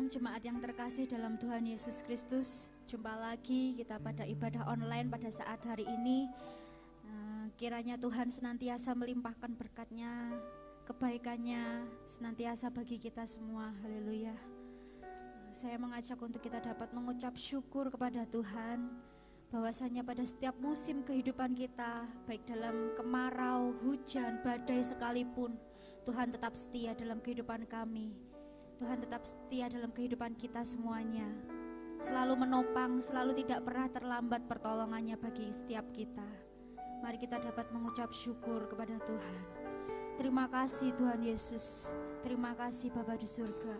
Shalom jemaat yang terkasih dalam Tuhan Yesus Kristus. Jumpa lagi kita pada ibadah online pada saat hari ini. Kiranya Tuhan senantiasa melimpahkan berkat-Nya, kebaikan-Nya senantiasa bagi kita semua. Haleluya. Saya mengajak untuk kita dapat mengucap syukur kepada Tuhan, bahwasanya pada setiap musim kehidupan kita, baik dalam kemarau, hujan, badai sekalipun, Tuhan tetap setia dalam kehidupan kami. Tuhan tetap setia dalam kehidupan kita semuanya. Selalu menopang, selalu tidak pernah terlambat pertolongannya bagi setiap kita. Mari kita dapat mengucap syukur kepada Tuhan. Terima kasih Tuhan Yesus. Terima kasih Bapa di surga.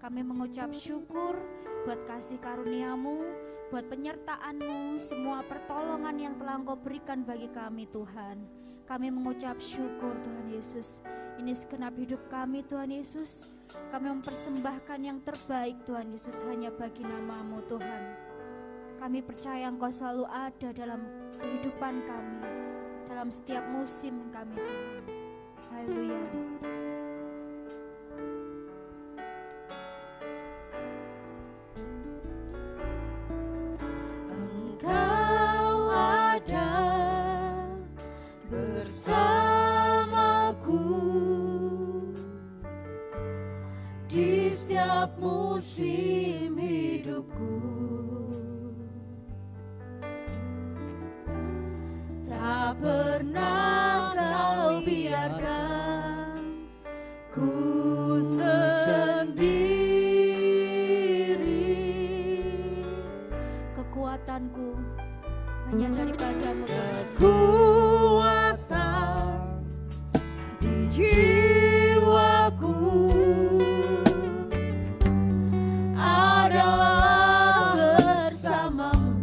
Kami mengucap syukur buat kasih karunia-Mu, buat penyertaan-Mu, semua pertolongan yang telah Engkau berikan bagi kami Tuhan. Kami mengucap syukur Tuhan Yesus. Ini segenap hidup kami Tuhan Yesus. Kami mempersembahkan yang terbaik Tuhan Yesus hanya bagi nama-Mu Tuhan. Kami percaya Engkau selalu ada dalam kehidupan kami, dalam setiap musim kami Tuhan. Haleluya. Engkau ada bersamaku di setiap musim hidupku. Tak pernah Kau biarkan ku sendiri. Kekuatanku hanya daripada-Mu Tuhan. Kekuatan di jiwaku adalah bersama-Mu.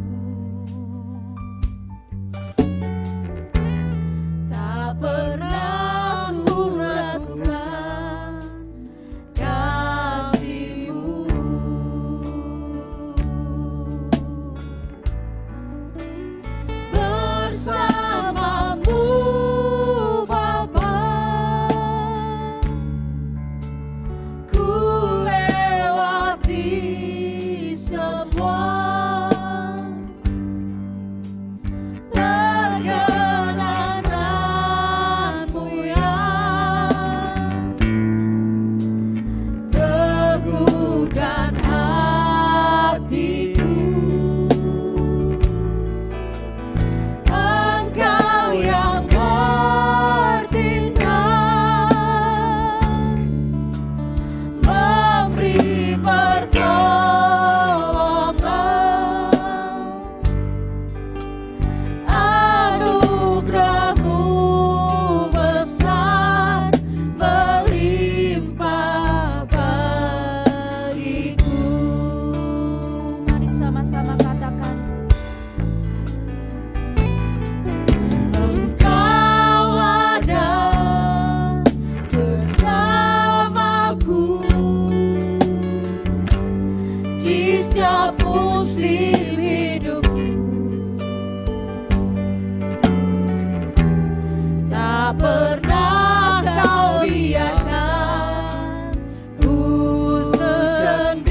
Tak pernah ku ragukan kasih-Mu. Bersama-Mu Bapa, ku lewati semua. Perkenanan-Mu yang teguhkan hatiku. Engkau yang bertindak, memberi pertolongan. Anugerah-Mu besar melimpah bagiku. Mari sama-sama katakan, Engkau ada bersamaku di setiap musim hidupku. Tak pernah Kau biarkan ku sendiri.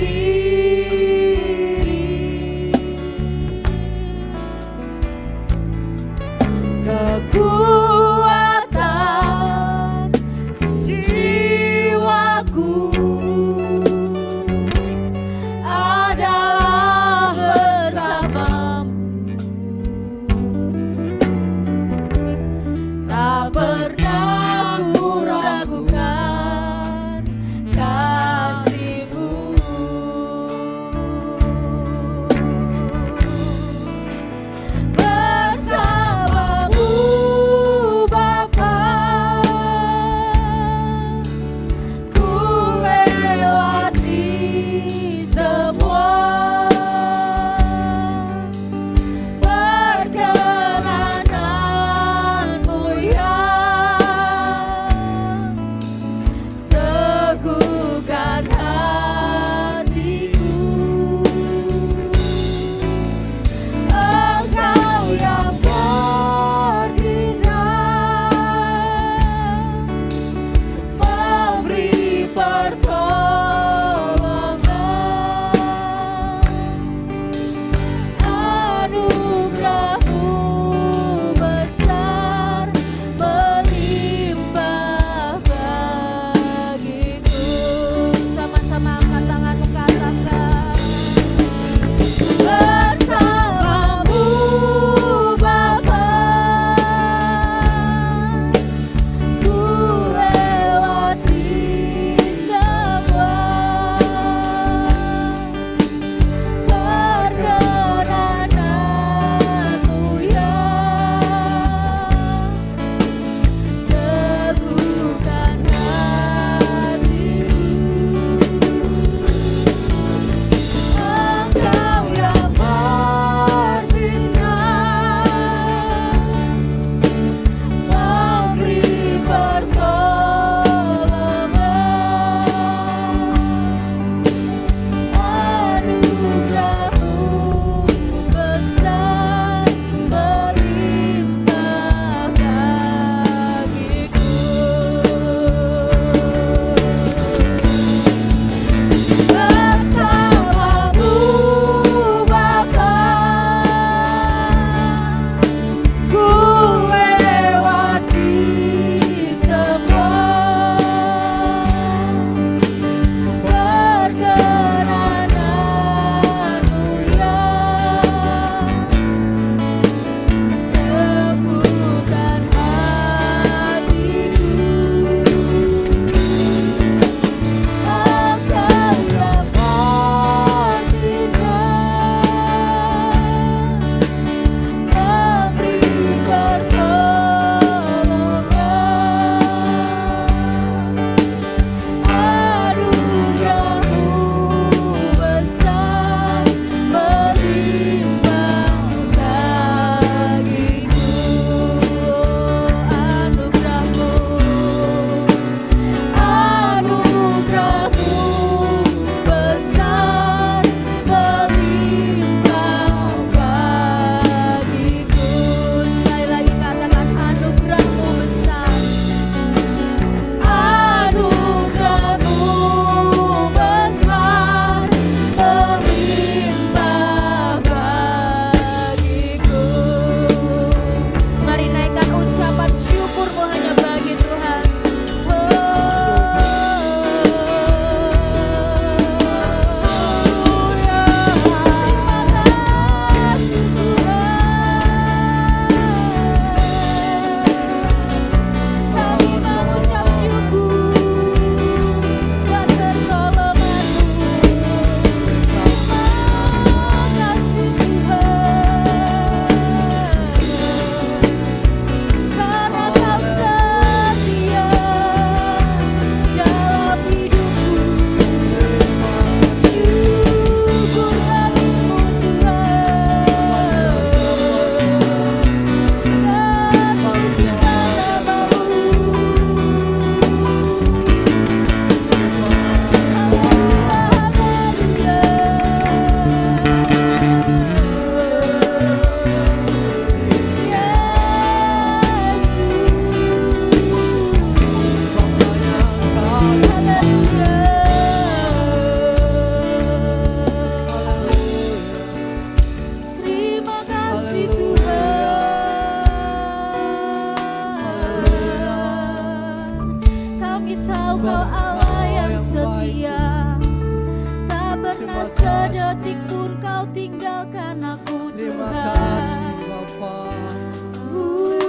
Terima Tuhan. kasih Bapa.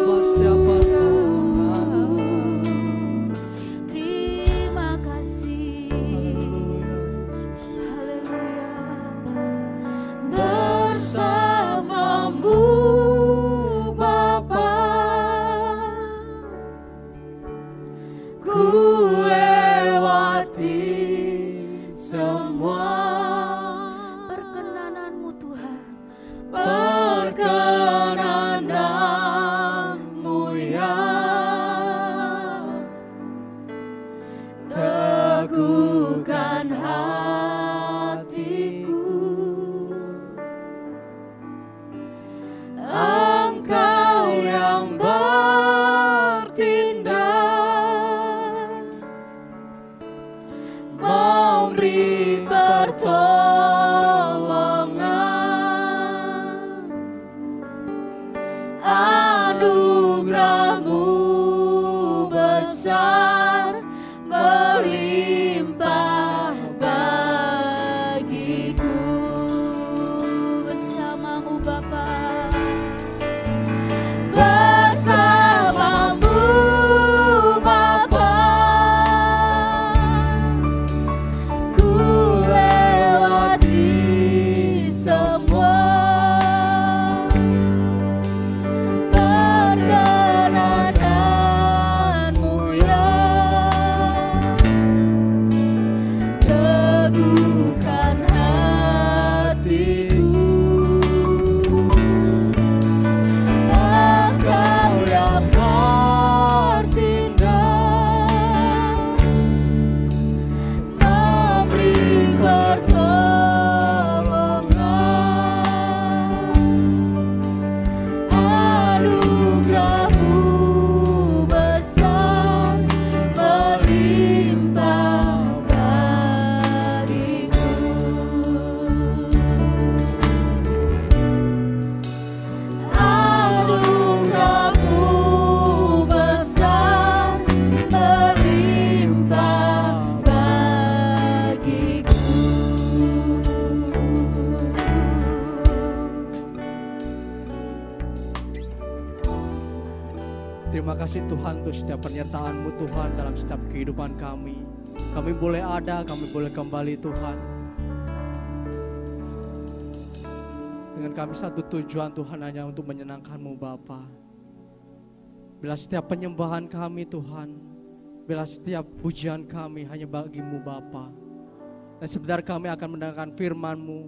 Buat setiap pertolongan. Terima kasih. Haleluya. Haleluya. Bersamamu Bapa, ku lewati semua Perkenananmu Tuhan. perkenananmu ya, teguhkan hatiku. Engkau yang bertindak, memberi pertolongan, anugerah-Mu besar melimpah bagiku. Bersamamu Bapa. Bersamamu Bapa, ku lewati semua perkenananmu ya, teguhkan hatiku. Engkau yang bertindak, memberi pertolongan, anugerah-Mu besar melimpah bagiku. Anugerah-Mu besar melimpah bagiku. Terima kasih Tuhan untuk setiap penyertaan-Mu Tuhan dalam setiap kehidupan kami. Kami boleh ada, kami boleh kembali Tuhan. Dengan kami satu tujuan Tuhan hanya untuk menyenangkan-Mu Bapa. Bila setiap penyembahan kami Tuhan, bila setiap pujian kami hanya bagi-Mu Bapa. Dan sebentar kami akan mendengarkan firman-Mu.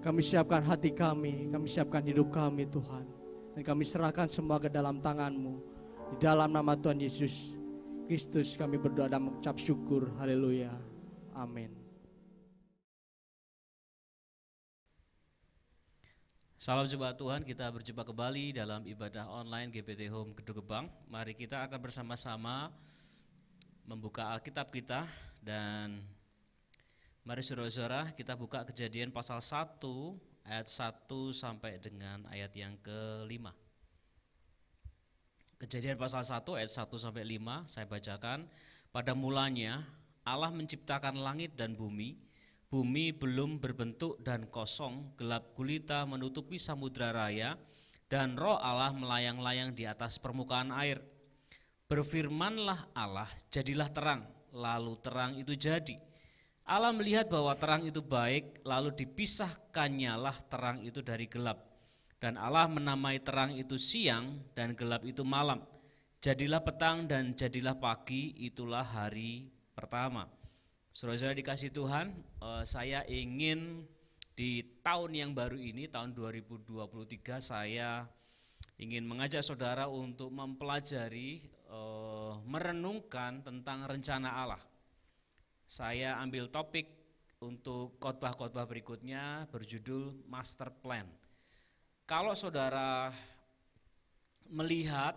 Kami siapkan hati kami siapkan hidup kami Tuhan. Dan kami serahkan semua ke dalam tangan-Mu. Di dalam nama Tuhan Yesus Kristus kami berdoa dan mengucap syukur. Haleluya. Amin. Salam jemaat Tuhan, kita berjumpa kembali dalam ibadah online GPT Home Gedung Gebang. Mari kita akan bersama-sama membuka Alkitab kita dan mari saudara-saudara kita buka Kejadian pasal 1 ayat 1 sampai dengan ayat yang ke-5. Kejadian pasal 1 ayat 1 sampai 5 saya bacakan. Pada mulanya Allah menciptakan langit dan bumi. Bumi belum berbentuk dan kosong, gelap gulita menutupi samudra raya, dan roh Allah melayang-layang di atas permukaan air. Berfirmanlah Allah, jadilah terang, lalu terang itu jadi. Allah melihat bahwa terang itu baik, lalu dipisahkannyalah terang itu dari gelap. Dan Allah menamai terang itu siang dan gelap itu malam. Jadilah petang dan jadilah pagi, itulah hari pertama. Saudara-saudara dikasih Tuhan, saya ingin di tahun yang baru ini, tahun 2023, saya ingin mengajak saudara untuk mempelajari, merenungkan tentang rencana Allah. Saya ambil topik untuk khotbah-khotbah berikutnya berjudul Master Plan. Kalau saudara melihat,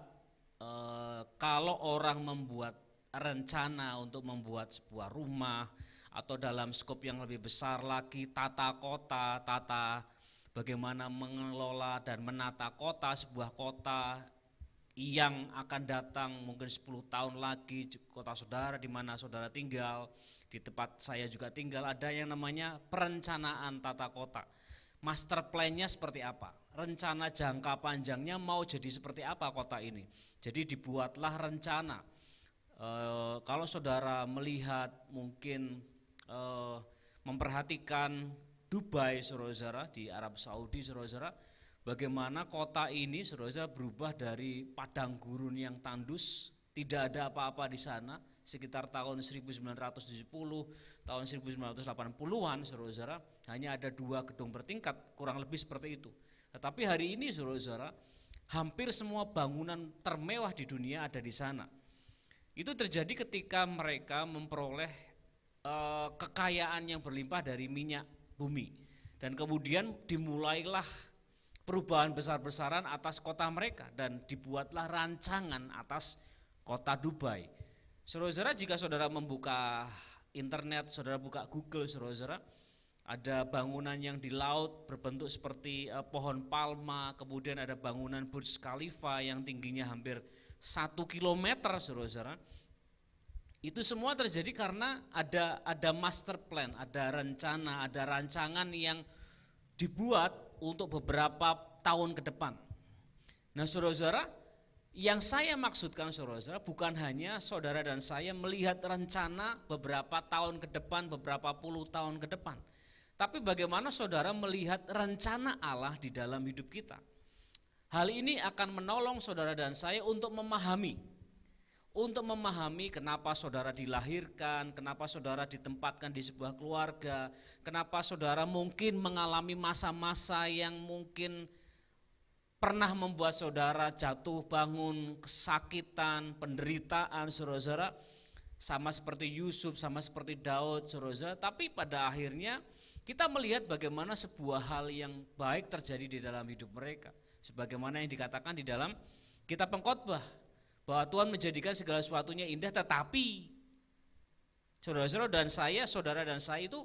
kalau orang membuat rencana untuk membuat sebuah rumah atau dalam skop yang lebih besar lagi tata kota, tata bagaimana mengelola dan menata kota, sebuah kota yang akan datang mungkin 10 tahun lagi, kota saudara di mana saudara tinggal, di tempat saya juga tinggal, ada yang namanya perencanaan tata kota. master plan-nya seperti apa, rencana jangka panjangnya mau jadi seperti apa kota ini. Jadi dibuatlah rencana. Kalau saudara melihat mungkin memperhatikan Dubai, saudara-saudara, di Arab Saudi, saudara-saudara, bagaimana kota ini, saudara-saudara, berubah dari padang gurun yang tandus, tidak ada apa-apa di sana, sekitar tahun 1970, tahun 1980-an, saudara-saudara, hanya ada 2 gedung bertingkat, kurang lebih seperti itu. Tetapi hari ini, saudara-saudara, hampir semua bangunan termewah di dunia ada di sana. Itu terjadi ketika mereka memperoleh kekayaan yang berlimpah dari minyak bumi. Dan kemudian dimulailah perubahan besar-besaran atas kota mereka dan dibuatlah rancangan atas kota Dubai. Saudara-saudara, jika saudara membuka internet, saudara buka Google, saudara-saudara, ada bangunan yang di laut berbentuk seperti pohon palma, kemudian ada bangunan Burj Khalifa yang tingginya hampir 1 kilometer, saudara-saudara. Itu semua terjadi karena ada master plan, ada rencana, ada rancangan yang dibuat untuk beberapa tahun ke depan. Nah, saudara-saudara, yang saya maksudkan, saudara-saudara, bukan hanya saudara dan saya melihat rencana beberapa tahun ke depan, beberapa puluh tahun ke depan, tapi bagaimana saudara melihat rencana Allah di dalam hidup kita. Hal ini akan menolong saudara dan saya untuk memahami kenapa saudara dilahirkan, kenapa saudara ditempatkan di sebuah keluarga, kenapa saudara mungkin mengalami masa-masa yang mungkin pernah membuat saudara jatuh bangun, kesakitan, penderitaan, saudara-saudara, sama seperti Yusuf, sama seperti Daud, saudara-saudara. Tapi pada akhirnya kita melihat bagaimana sebuah hal yang baik terjadi di dalam hidup mereka. Sebagaimana yang dikatakan di dalam kitab Pengkhotbah, bahwa Tuhan menjadikan segala sesuatunya indah, tetapi saudara dan saya itu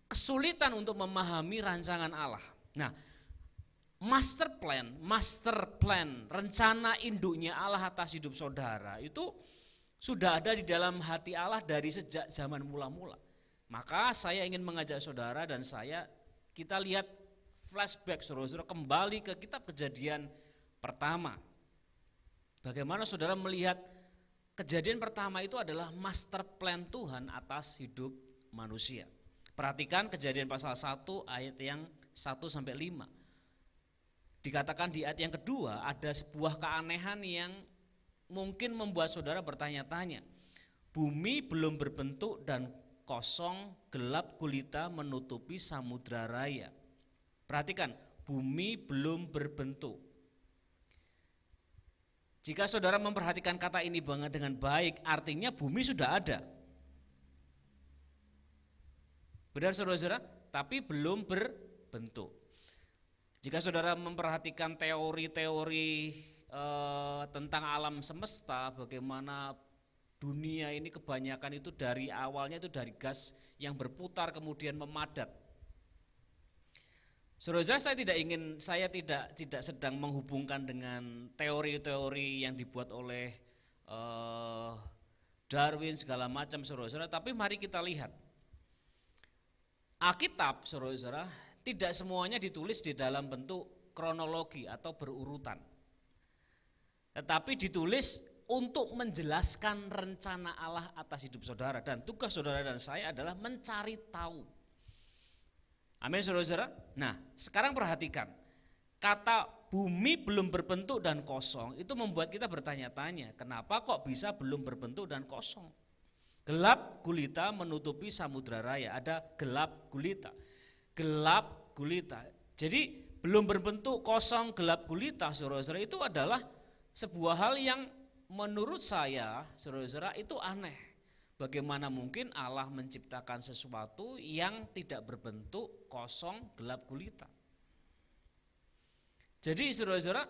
kesulitan untuk memahami rancangan Allah. Nah, master plan, rencana induknya Allah atas hidup saudara itu sudah ada di dalam hati Allah dari sejak zaman mula-mula. Maka saya ingin mengajak saudara dan saya, kita lihat flashback, saudara-saudara, kembali ke kitab Kejadian pertama. Bagaimana saudara melihat kejadian pertama itu adalah master plan Tuhan atas hidup manusia. Perhatikan Kejadian pasal 1 ayat yang 1-5. Dikatakan di ayat yang kedua ada sebuah keanehan yang mungkin membuat saudara bertanya-tanya. Bumi belum berbentuk dan kosong, gelap gulita menutupi samudra raya. Perhatikan, bumi belum berbentuk. Jika saudara memperhatikan kata ini dengan baik, artinya bumi sudah ada. Benar saudara-saudara? Tapi belum berbentuk. Jika saudara memperhatikan teori-teori tentang alam semesta, bagaimana dunia ini kebanyakan itu dari awalnya itu dari gas yang berputar kemudian memadat. Saudara, saya tidak sedang menghubungkan dengan teori-teori yang dibuat oleh Darwin segala macam, saudara-saudara, tapi mari kita lihat. Alkitab, saudara-saudara, tidak semuanya ditulis di dalam bentuk kronologi atau berurutan. Tetapi ditulis untuk menjelaskan rencana Allah atas hidup saudara. Dan tugas saudara dan saya adalah mencari tahu. Amin, saudara-saudara. Nah, sekarang perhatikan. Kata bumi belum berbentuk dan kosong itu membuat kita bertanya-tanya, kenapa kok bisa belum berbentuk dan kosong? Gelap gulita menutupi samudra raya, ada gelap gulita. Gelap gulita. Jadi belum berbentuk, kosong, gelap gulita, saudara-saudara, itu adalah sebuah hal yang menurut saya, saudara-saudara, itu aneh. Bagaimana mungkin Allah menciptakan sesuatu yang tidak berbentuk, kosong, gelap gulita. Jadi saudara-saudara,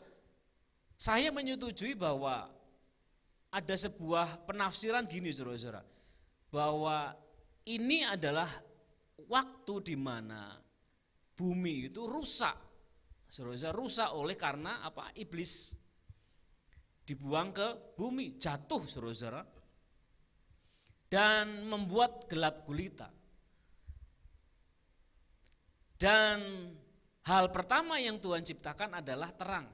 saya menyetujui bahwa ada sebuah penafsiran gini, saudara-saudara, bahwa ini adalah waktu di mana bumi itu rusak, saudara-saudara, rusak oleh karena apa? Iblis dibuang ke bumi, jatuh, saudara-saudara, dan membuat gelap gulita. Dan Hal pertama yang Tuhan ciptakan adalah terang.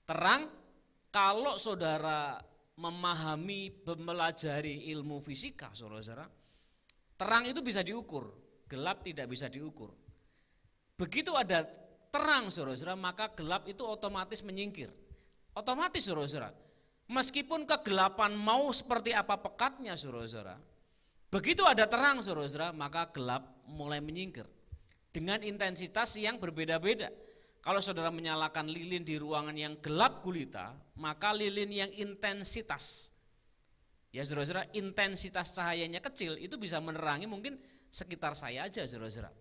Terang, kalau saudara memahami, mempelajari ilmu fisika, saudara, terang itu bisa diukur, gelap tidak bisa diukur. Begitu ada terang, saudara, maka gelap itu otomatis menyingkir. Otomatis, saudara, meskipun kegelapan mau seperti apa pekatnya, saudara, begitu ada terang, saudara, maka gelap mulai menyingkir. Dengan intensitas yang berbeda-beda. Kalau saudara menyalakan lilin di ruangan yang gelap gulita, maka lilin yang intensitas, ya saudara, intensitas cahayanya kecil itu bisa menerangi mungkin sekitar saya aja, saudara.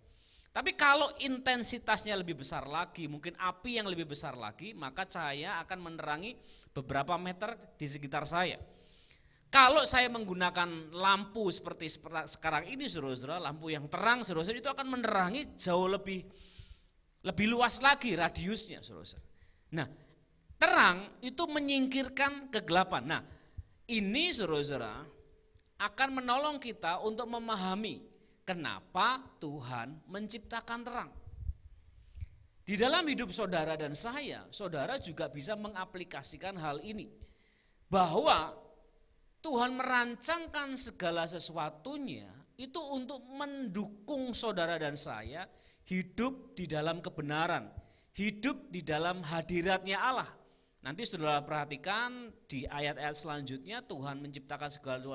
Tapi kalau intensitasnya lebih besar lagi, mungkin api yang lebih besar lagi, maka cahaya akan menerangi beberapa meter di sekitar saya. Kalau saya menggunakan lampu seperti sekarang ini, saudara, lampu yang terang, saudara, itu akan menerangi jauh lebih luas lagi radiusnya, saudara. Nah, terang itu menyingkirkan kegelapan. Nah, ini, saudara, akan menolong kita untuk memahami kenapa Tuhan menciptakan terang. Di dalam hidup saudara dan saya, saudara juga bisa mengaplikasikan hal ini. Bahwa Tuhan merancangkan segala sesuatunya itu untuk mendukung saudara dan saya hidup di dalam kebenaran, hidup di dalam hadiratnya Allah. Nanti saudara perhatikan di ayat-ayat selanjutnya, Tuhan menciptakan segala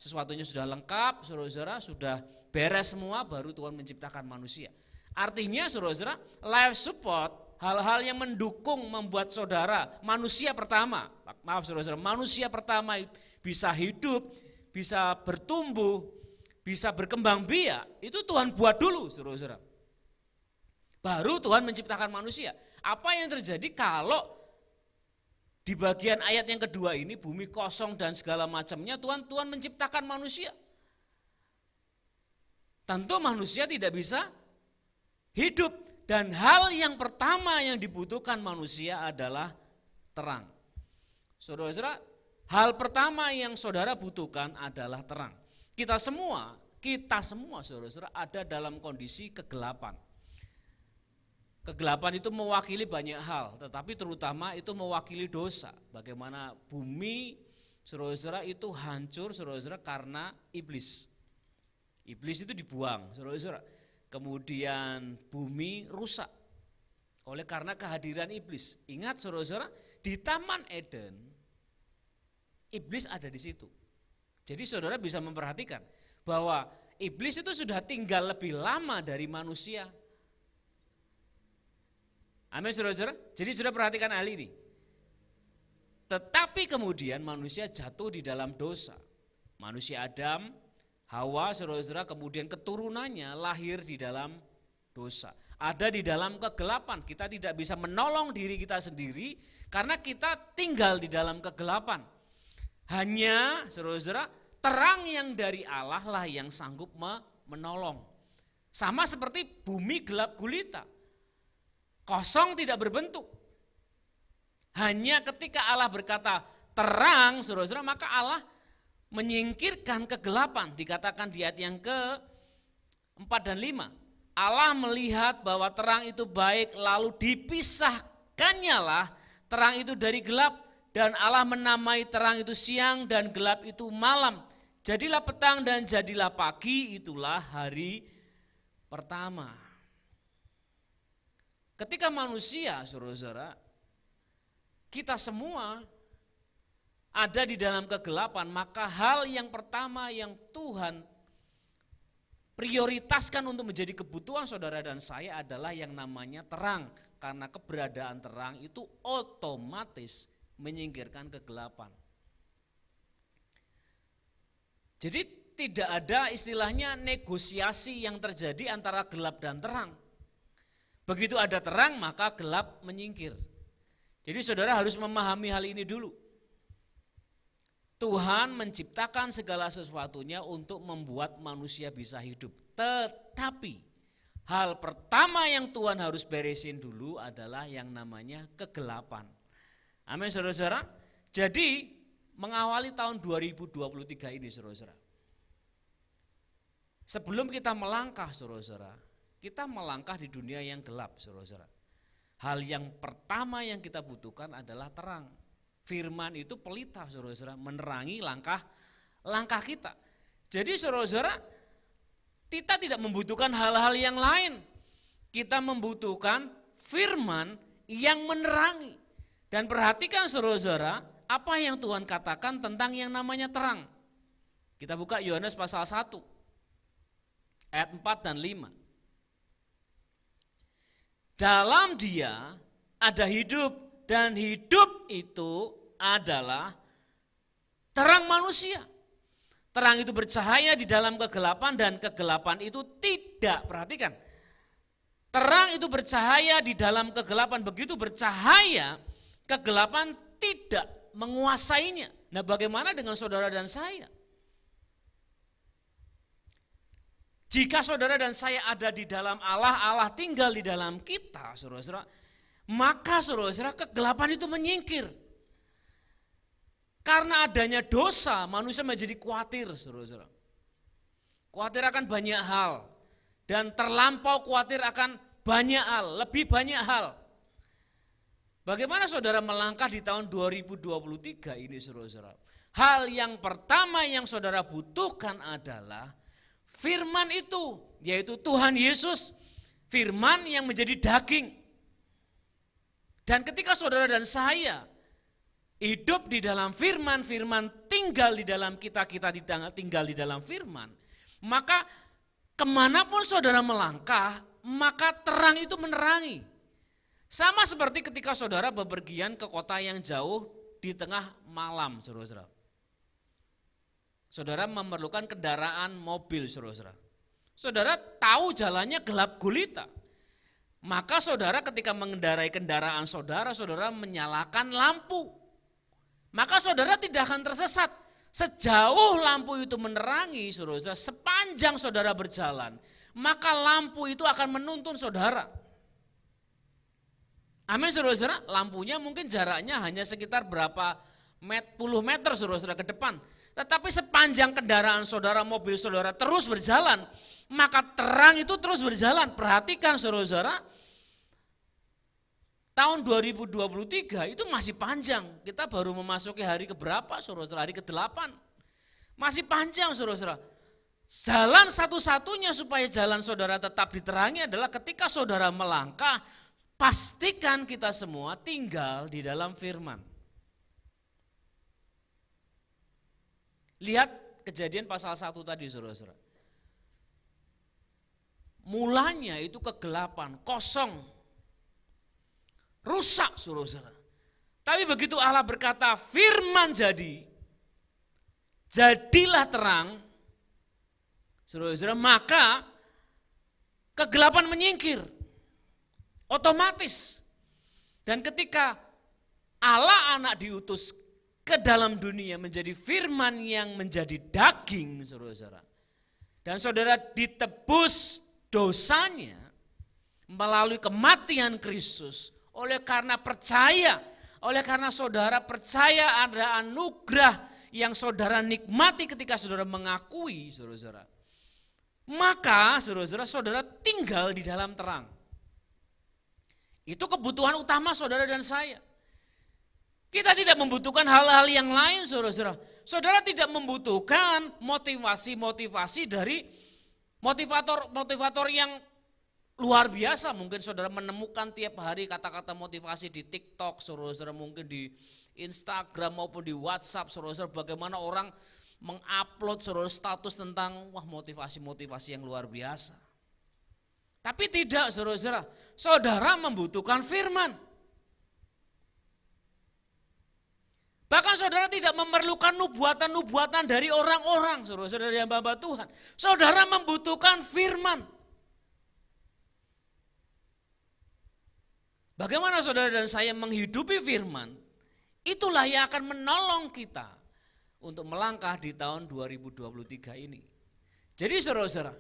sesuatunya sudah lengkap, saudara-saudara, sudah beres semua, baru Tuhan menciptakan manusia. Artinya, saudara-saudara, life support, hal-hal yang mendukung membuat saudara, manusia pertama, maaf saudara-saudara, manusia pertama bisa hidup, bisa bertumbuh, bisa berkembang biak, itu Tuhan buat dulu, saudara-saudara. Baru Tuhan menciptakan manusia. Apa yang terjadi kalau di bagian ayat yang kedua ini, bumi kosong dan segala macamnya, Tuhan menciptakan manusia. Tentu manusia tidak bisa hidup. Dan hal yang pertama yang dibutuhkan manusia adalah terang. Saudara-saudara, hal pertama yang saudara butuhkan adalah terang. Kita semua saudara-saudara ada dalam kondisi kegelapan. Kegelapan itu mewakili banyak hal, tetapi terutama itu mewakili dosa. Bagaimana bumi, saudara-saudara, itu hancur, saudara-saudara, karena iblis. Iblis itu dibuang, saudara-saudara. Kemudian bumi rusak oleh karena kehadiran iblis. Ingat saudara-saudara, di Taman Eden, iblis ada di situ. Jadi saudara bisa memperhatikan bahwa iblis itu sudah tinggal lebih lama dari manusia. Amin, saudara-saudara. Jadi sudah perhatikan hal ini. Tetapi kemudian manusia jatuh di dalam dosa. Manusia Adam, Hawa, saudara-saudara, kemudian keturunannya lahir di dalam dosa. Ada di dalam kegelapan. Kita tidak bisa menolong diri kita sendiri karena kita tinggal di dalam kegelapan. Hanya, saudara-saudara, terang yang dari Allah lah yang sanggup menolong. Sama seperti bumi gelap gulita. Kosong tidak berbentuk. Hanya ketika Allah berkata terang, saudara-saudara, maka Allah menyingkirkan kegelapan. Dikatakan di ayat yang ke-4 dan 5. Allah melihat bahwa terang itu baik, lalu dipisahkannya lah terang itu dari gelap. Dan Allah menamai terang itu siang dan gelap itu malam. Jadilah petang dan jadilah pagi, itulah hari pertama. Ketika manusia, saudara-saudara, kita semua ada di dalam kegelapan, maka hal yang pertama yang Tuhan prioritaskan untuk menjadi kebutuhan saudara dan saya adalah yang namanya terang. Karena keberadaan terang itu otomatis menyingkirkan kegelapan. Jadi tidak ada istilahnya negosiasi yang terjadi antara gelap dan terang. Begitu ada terang maka gelap menyingkir. Jadi saudara harus memahami hal ini dulu. Tuhan menciptakan segala sesuatunya untuk membuat manusia bisa hidup. Tetapi hal pertama yang Tuhan harus beresin dulu adalah yang namanya kegelapan. Amin, saudara-saudara. Jadi mengawali tahun 2023 ini, saudara-saudara. Sebelum kita melangkah, saudara-saudara, kita melangkah di dunia yang gelap, saudara-saudara. Hal yang pertama yang kita butuhkan adalah terang. Firman itu pelita, saudara-saudara, menerangi langkah kita. Jadi saudara-saudara, kita tidak membutuhkan hal-hal yang lain. Kita membutuhkan firman yang menerangi. Dan perhatikan saudara-saudara, apa yang Tuhan katakan tentang yang namanya terang. Kita buka Yohanes pasal 1, ayat 4 dan 5. Dalam Dia ada hidup, dan hidup itu adalah terang manusia. Terang itu bercahaya di dalam kegelapan, dan kegelapan itu tidak, perhatikan. Terang itu bercahaya di dalam kegelapan, begitu bercahaya, kegelapan tidak menguasainya. Nah, bagaimana dengan saudara dan saya? Jika saudara dan saya ada di dalam Allah, Allah tinggal di dalam kita, saudara-saudara, maka saudara-saudara kegelapan itu menyingkir. Karena adanya dosa, manusia menjadi khawatir, saudara-saudara. Khawatir akan banyak hal, dan terlampau khawatir akan banyak hal, lebih banyak hal. Bagaimana saudara melangkah di tahun 2023 ini, saudara-saudara? Hal yang pertama yang saudara butuhkan adalah firman itu, yaitu Tuhan Yesus, firman yang menjadi daging. Dan ketika saudara dan saya hidup di dalam firman, firman tinggal di dalam kita, kita tinggal di dalam firman, maka kemanapun saudara melangkah, maka terang itu menerangi. Sama seperti ketika saudara bepergian ke kota yang jauh di tengah malam, saudara-saudara. Saudara memerlukan kendaraan mobil, saudara-saudara. Saudara tahu jalannya gelap gulita. Maka saudara ketika mengendarai kendaraan saudara, saudara menyalakan lampu. Maka saudara tidak akan tersesat. Sejauh lampu itu menerangi, saudara, sepanjang saudara berjalan, maka lampu itu akan menuntun saudara. Amin, saudara. Lampunya mungkin jaraknya hanya sekitar berapa puluh meter, saudara, ke depan. Tetapi sepanjang kendaraan saudara, mobil saudara terus berjalan, maka terang itu terus berjalan. Perhatikan saudara, tahun 2023 itu masih panjang. Kita baru memasuki hari keberapa, saudara? Hari ke-8. Masih panjang, saudara. Jalan satu-satunya supaya jalan saudara tetap diterangi adalah ketika saudara melangkah, pastikan kita semua tinggal di dalam firman. Lihat Kejadian pasal 1 tadi, saudara. Mulanya itu kegelapan, kosong, rusak, saudara. Tapi begitu Allah berkata firman jadi, jadilah terang, saudara, maka kegelapan menyingkir otomatis. Dan ketika Allah anak diutus ke dalam dunia menjadi firman yang menjadi daging, saudara, dan saudara ditebus dosanya melalui kematian Kristus, oleh karena saudara percaya ada anugerah yang saudara nikmati ketika saudara mengakui, saudara, maka saudara tinggal di dalam terang. Itu kebutuhan utama saudara dan saya. Kita tidak membutuhkan hal-hal yang lain, saudara. Saudara tidak membutuhkan motivasi-motivasi dari motivator yang luar biasa. Mungkin saudara menemukan tiap hari kata-kata motivasi di TikTok, saudara, mungkin di Instagram maupun di WhatsApp, saudara, bagaimana orang mengupload, saudara, status tentang motivasi-motivasi yang luar biasa. Tapi tidak, saudara, saudara membutuhkan firman. Bahkan saudara tidak memerlukan nubuatan-nubuatan dari orang-orang, saudara-saudara yang hamba Tuhan. Saudara membutuhkan firman. Bagaimana saudara dan saya menghidupi firman, itulah yang akan menolong kita untuk melangkah di tahun 2023 ini. Jadi saudara-saudara,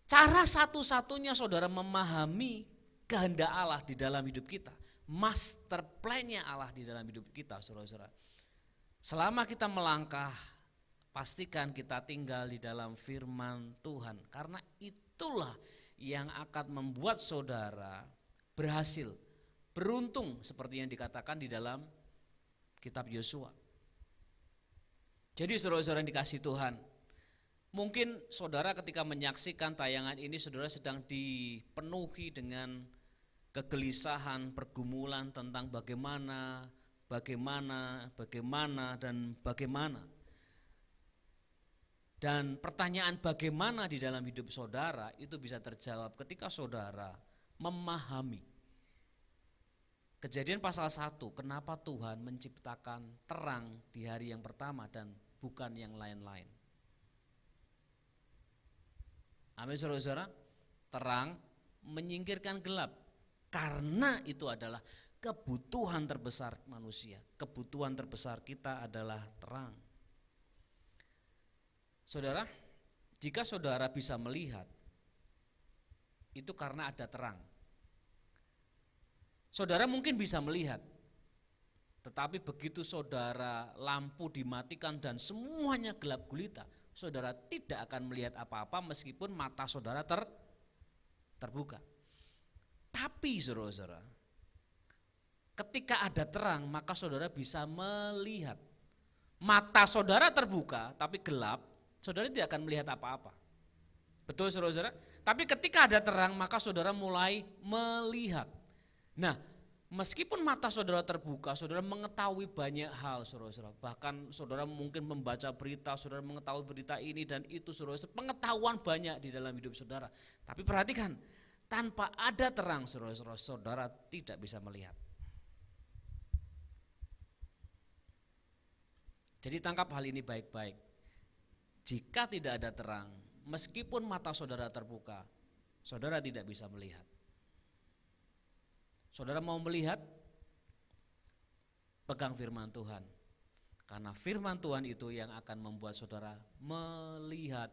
cara satu-satunya saudara memahami kehendak Allah di dalam hidup kita, master plan-nya Allah di dalam hidup kita, saudara-saudara. Selama kita melangkah, pastikan kita tinggal di dalam firman Tuhan. Karena itulah yang akan membuat saudara berhasil, beruntung seperti yang dikatakan di dalam kitab Yosua. Jadi saudara-saudara yang dikasihi Tuhan, mungkin saudara ketika menyaksikan tayangan ini saudara sedang dipenuhi dengan kegelisahan, pergumulan tentang bagaimana dan bagaimana. Dan pertanyaan bagaimana di dalam hidup saudara itu bisa terjawab ketika saudara memahami Kejadian pasal 1, kenapa Tuhan menciptakan terang di hari yang pertama dan bukan yang lain-lain. Amin saudara-saudara, terang menyingkirkan gelap karena itu adalah kebutuhan terbesar manusia. Kebutuhan terbesar kita adalah terang. Saudara, jika saudara bisa melihat, itu karena ada terang. Saudara mungkin bisa melihat, tetapi begitu saudara lampu dimatikan dan semuanya gelap gulita, saudara tidak akan melihat apa-apa meskipun mata saudara terbuka. Tapi saudara-saudara, ketika ada terang maka saudara bisa melihat. Mata saudara terbuka tapi gelap, saudara tidak akan melihat apa-apa. Betul saudara-saudara? Tapi ketika ada terang maka saudara mulai melihat. Nah, meskipun mata saudara terbuka, saudara mengetahui banyak hal saudara-saudara. Bahkan saudara mungkin membaca berita, saudara mengetahui berita ini dan itu saudara-saudara. Pengetahuan banyak di dalam hidup saudara. Tapi perhatikan, tanpa ada terang saudara-saudara, saudara tidak bisa melihat. Jadi tangkap hal ini baik-baik. Jika tidak ada terang, meskipun mata saudara terbuka, saudara tidak bisa melihat. Saudara mau melihat? Pegang firman Tuhan. Karena firman Tuhan itu yang akan membuat saudara melihat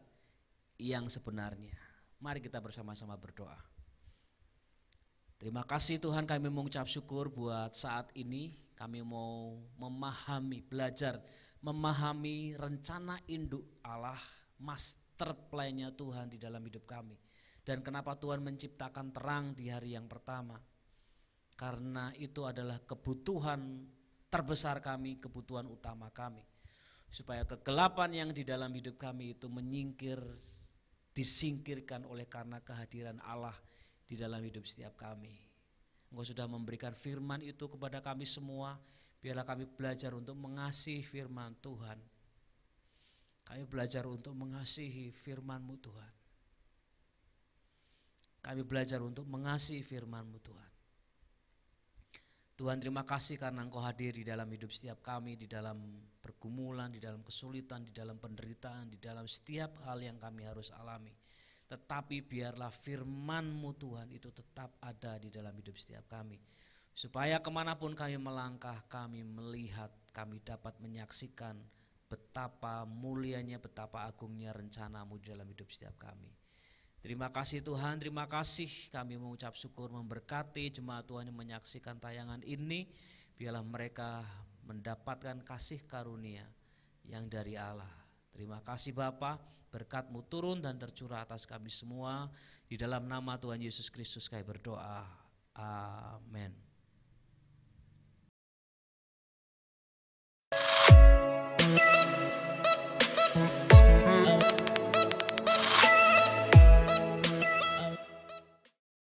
yang sebenarnya. Mari kita bersama-sama berdoa. Terima kasih Tuhan, kami mengucap syukur buat saat ini. Kami mau memahami, belajar memahami rencana induk Allah, master plan-nya Tuhan di dalam hidup kami. Dan kenapa Tuhan menciptakan terang di hari yang pertama. Karena itu adalah kebutuhan terbesar kami, kebutuhan utama kami. Supaya kegelapan yang di dalam hidup kami itu disingkirkan oleh karena kehadiran Allah di dalam hidup setiap kami. Engkau sudah memberikan firman itu kepada kami semua, biarlah kami belajar untuk mengasihi firman Tuhan. Kami belajar untuk mengasihi firman-Mu Tuhan. Kami belajar untuk mengasihi firman-Mu Tuhan. Tuhan terima kasih karena Engkau hadir di dalam hidup setiap kami, di dalam pergumulan, di dalam kesulitan, di dalam penderitaan, di dalam setiap hal yang kami harus alami. Tetapi biarlah firman-Mu Tuhan itu tetap ada di dalam hidup setiap kami. Supaya kemanapun kami melangkah, kami melihat, kami dapat menyaksikan betapa mulianya, betapa agungnya rencana-Mu di dalam hidup setiap kami. Terima kasih Tuhan, terima kasih kami mengucap syukur memberkati jemaat Tuhan yang menyaksikan tayangan ini. Biarlah mereka mendapatkan kasih karunia yang dari Allah. Terima kasih Bapa, berkat-Mu turun dan tercurah atas kami semua. Di dalam nama Tuhan Yesus Kristus kami berdoa. Amin.